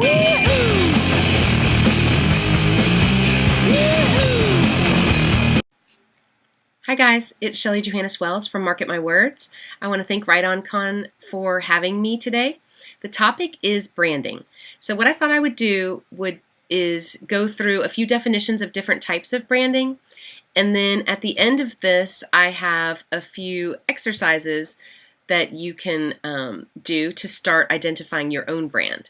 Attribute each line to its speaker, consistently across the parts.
Speaker 1: Hi guys, it's Shelli Johannes-Wells from Market My Words. I want to thank WriteOnCon for having me today. The topic is branding. So what I thought I would do is go through a few definitions of different types of branding, and then at the end of this I have a few exercises that you can do to start identifying your own brand.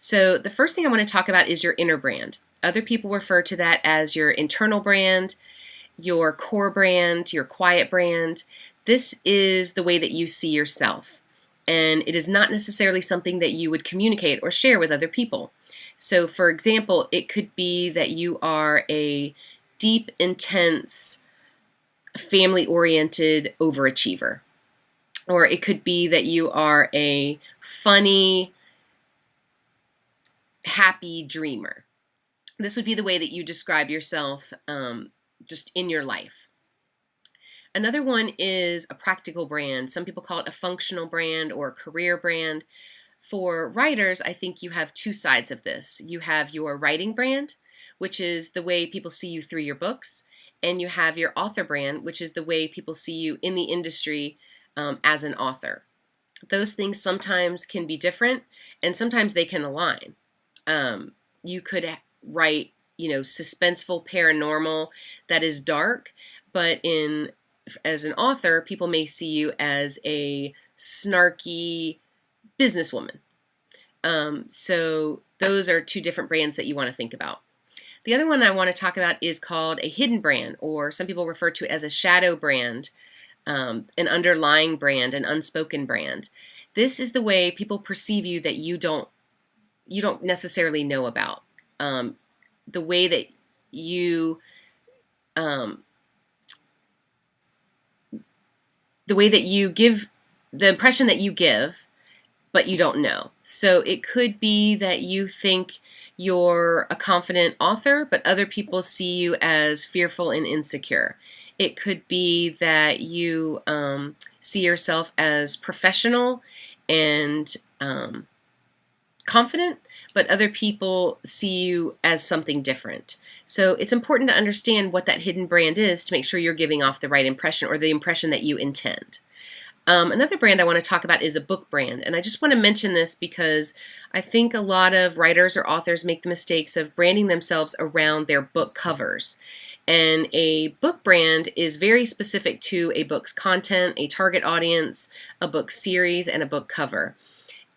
Speaker 1: So the first thing I want to talk about is your inner brand. Other people refer to that as your internal brand, your core brand, your quiet brand. This is the way that you see yourself, and it is not necessarily something that you would communicate or share with other people. So for example, it could be that you are a deep, intense, family-oriented overachiever, or it could be that you are a funny, happy dreamer. This would be the way that you describe yourself just in your life. Another one is a practical brand. Some people call it a functional brand or a career brand. For writers, I think you have two sides of this. You have your writing brand, which is the way people see you through your books, and you have your author brand, which is the way people see you in the industry as an author. Those things sometimes can be different, and sometimes they can align. You could write suspenseful paranormal that is dark, but as an author, people may see you as a snarky businesswoman. So those are two different brands that you want to think about. The other one I want to talk about is called a hidden brand, or some people refer to it as a shadow brand, an underlying brand, an unspoken brand. This is the way people perceive you that you don't necessarily know about. The way that you give, the impression that you give, but you don't know. So it could be that you think you're a confident author, but other people see you as fearful and insecure. It could be that you see yourself as professional and confident, but other people see you as something different. So it's important to understand what that hidden brand is to make sure you're giving off the right impression, or the impression that you intend. Another brand I want to talk about is a book brand, and I just want to mention this because I think a lot of writers or authors make the mistakes of branding themselves around their book covers. And a book brand is very specific to a book's content, a target audience, a book series, and a book cover.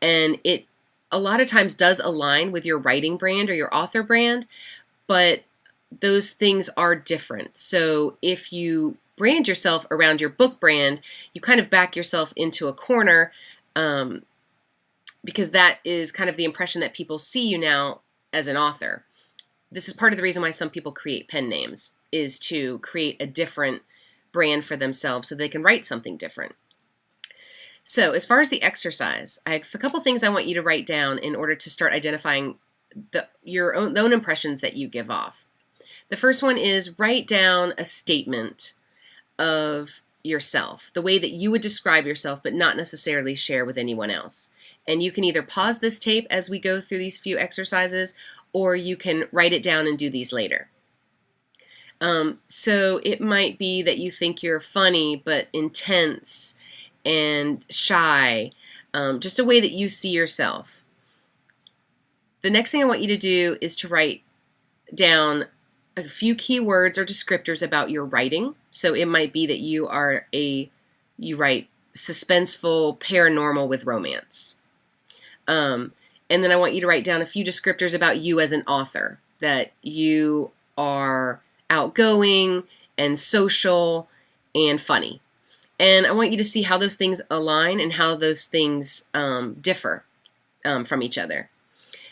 Speaker 1: And it a lot of times does align with your writing brand or your author brand, but those things are different. So if you brand yourself around your book brand, you kind of back yourself into a corner because that is kind of the impression that people see you now as an author. This is part of the reason why some people create pen names, is to create a different brand for themselves so they can write something different. So as far as the exercise, I have a couple things I want you to write down in order to start identifying your own impressions that you give off. The first one is write down a statement of yourself, the way that you would describe yourself, but not necessarily share with anyone else. And you can either pause this tape as we go through these few exercises, or you can write it down and do these later. So it might be that you think you're funny, but intense and shy, just a way that you see yourself. The next thing I want you to do is to write down a few keywords or descriptors about your writing. So it might be that you write suspenseful paranormal with romance. And then I want you to write down a few descriptors about you as an author, that you are outgoing and social and funny. And I want you to see how those things align and how those things differ from each other.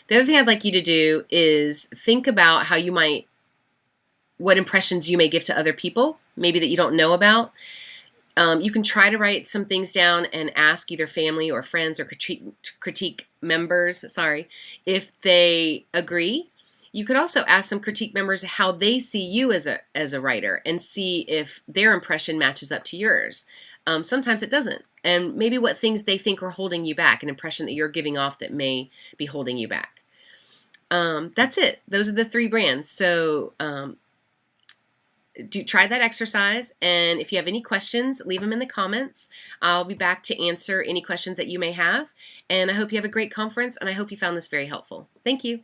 Speaker 1: The other thing I'd like you to do is think about what impressions you may give to other people, maybe that you don't know about. You can try to write some things down and ask either family or friends or critique members, if they agree. You could also ask some critique members how they see you as a writer and see if their impression matches up to yours. Sometimes it doesn't. And maybe what things they think are holding you back, an impression that you're giving off that may be holding you back. That's it. Those are the 3 brands. So try that exercise, and if you have any questions, leave them in the comments. I'll be back to answer any questions that you may have, and I hope you have a great conference, and I hope you found this very helpful. Thank you.